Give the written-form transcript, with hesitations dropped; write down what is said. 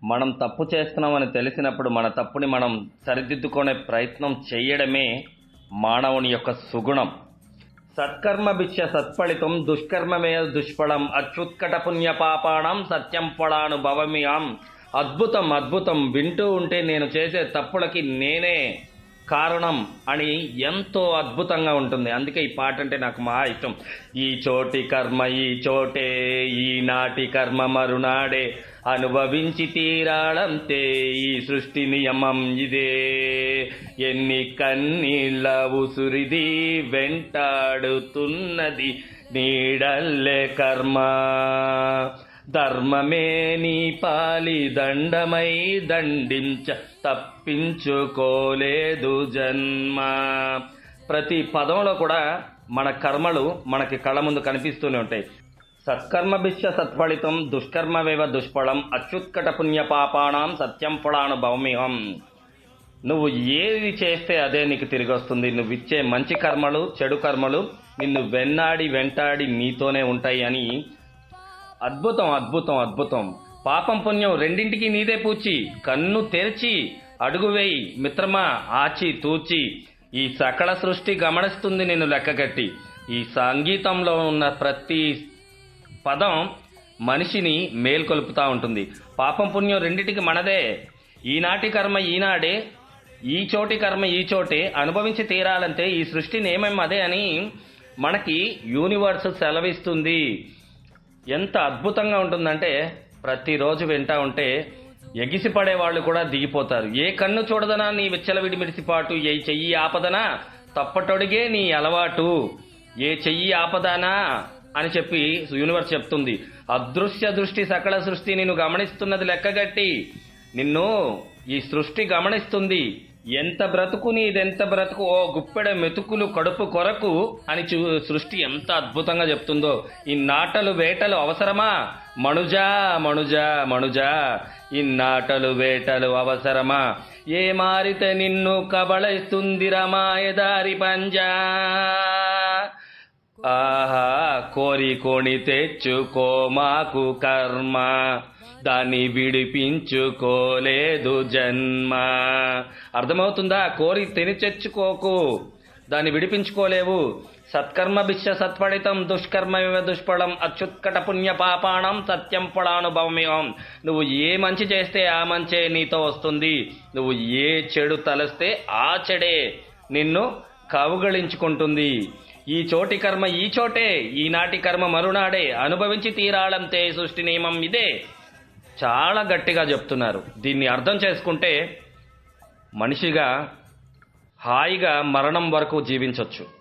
మనం తప్పు చేస్తున్నామని తెలిసినప్పుడు మన తప్పుని మనం సరిదిద్దుకునే ప్రయత్నం చేయడమే మానవుని యొక్క సుగుణం. సత్కర్మ భిక్ష సత్ఫలితం దుష్కర్మమే దుష్ఫలం అచ్యుత్కట పుణ్య పాపాణం సత్యం ఫలానుభవమియాం. అద్భుతం అద్భుతం, వింటూ ఉంటే నేను చేసే తప్పులకి నేనే కారణం అని ఎంతో అద్భుతంగా ఉంటుంది. అందుకే ఈ పాట అంటే నాకు మహా ఇష్టం. ఈ చోటి కర్మ ఈ చోటే, ఈనాటి కర్మ మరునాడే, అనుభవించి తీరాడంతే ఈ సృష్టి నియమం ఇదే. ఎన్ని కన్నీళ్ళ ఉసురిది వెంటాడుతున్నది నీడల్లే కర్మ. ధర్మమే నీ పాలి దండమై దండించ తప్పించుకోలేదు జన్మ. ప్రతి పదంలో కూడా మన కర్మలు మనకి కళ్ళ ముందు కనిపిస్తూనే ఉంటాయి. సత్కర్మ భిక్ష సత్ఫలితం దుష్కర్మవేవ దుష్ఫలం అచ్యుత్కట పుణ్య పాపానాం సత్యం ఫలానుభవమిహం. నువ్వు ఏది చేస్తే అదే నీకు తిరిగి వస్తుంది. నువ్వు ఇచ్చే మంచి కర్మలు చెడు కర్మలు నిన్ను వెంటాడి నీతోనే ఉంటాయి అని. అద్భుతం అద్భుతం అద్భుతం. పాపం పుణ్యం రెండింటికి నీదే పూచి, కన్ను తెరిచి అడుగు వేయి మిత్రమా ఆచి తూచి. ఈ సకల సృష్టి గమనిస్తుంది నిన్ను లెక్కగట్టి. ఈ సంగీతంలో ఉన్న ప్రతి పదం మనిషిని మేల్కొల్పుతా ఉంటుంది. పాపం పుణ్యం రెండింటికి మనదే. ఈనాటి కర్మ ఈనాడే, ఈ చోటి కర్మ ఈ చోటే, అనుభవించి తీరాలంటే ఈ సృష్టి నియమం అదే అని మనకి యూనివర్స్ సెలవిస్తుంది. ఎంత అద్భుతంగా ఉంటుందంటే ప్రతిరోజు వింటా ఉంటే ఎగిసిపడే వాళ్ళు కూడా దిగిపోతారు. ఏ కన్ను చూడదనా నీ విచ్చలవిడి మిడిసిపాటు, ఏ చెయ్యి ఆపదనా తప్పటొడిగే నీ అలవాటు, ఏ చెయ్యి ఆపదానా అని చెప్పి యూనివర్స్ చెప్తుంది. అదృశ్య దృష్టి సకల సృష్టి నిన్ను గమనిస్తున్నది లెక్కగట్టి. నిన్ను ఈ సృష్టి గమనిస్తుంది. ఎంత బ్రతుకు నీదెంత బ్రతుకు, ఓ గుప్పెడ మెతుకులు కడుపు కొరకు అని సృష్టి ఎంత అద్భుతంగా చెప్తుందో. ఈ నాటలు వేటలు అవసరమా మణుజా మణుజా మణుజా, ఈ నాటలు వేటలు అవసరమా, ఏ మారితే నిన్ను కబళిస్తుంది రమాయదారి పంజా. ఆహా కోరి కొని తెచ్చుకో మాకు కర్మ, దాన్ని విడిపించుకోలేదు జన్మ. అర్థమవుతుందా? కోరి తిని తెచ్చుకోకు, దాన్ని విడిపించుకోలేవు. సత్కర్మ భిక్ష సత్ఫలితం దుష్కర్మవేవ దుష్ఫలం అచ్యుత్కట పుణ్య పాపాణం సత్యం ఫలానుభవమిహం. నువ్వు ఏ మంచి చేస్తే ఆ మంచే నీతో వస్తుంది. నువ్వు ఏ చెడు తలస్తే ఆ చెడే నిన్ను కౌగళించుకుంటుంది. ఈ చోటి కర్మ ఈ చోటే, ఈనాటి కర్మ మరునాడే, అనుభవించి తీరాలంతే సృష్టి నియమం ఇదే. చాలా గట్టిగా చెప్తున్నారు. దీన్ని అర్థం చేసుకుంటే మనిషిగా హాయిగా మరణం వరకు జీవించవచ్చు.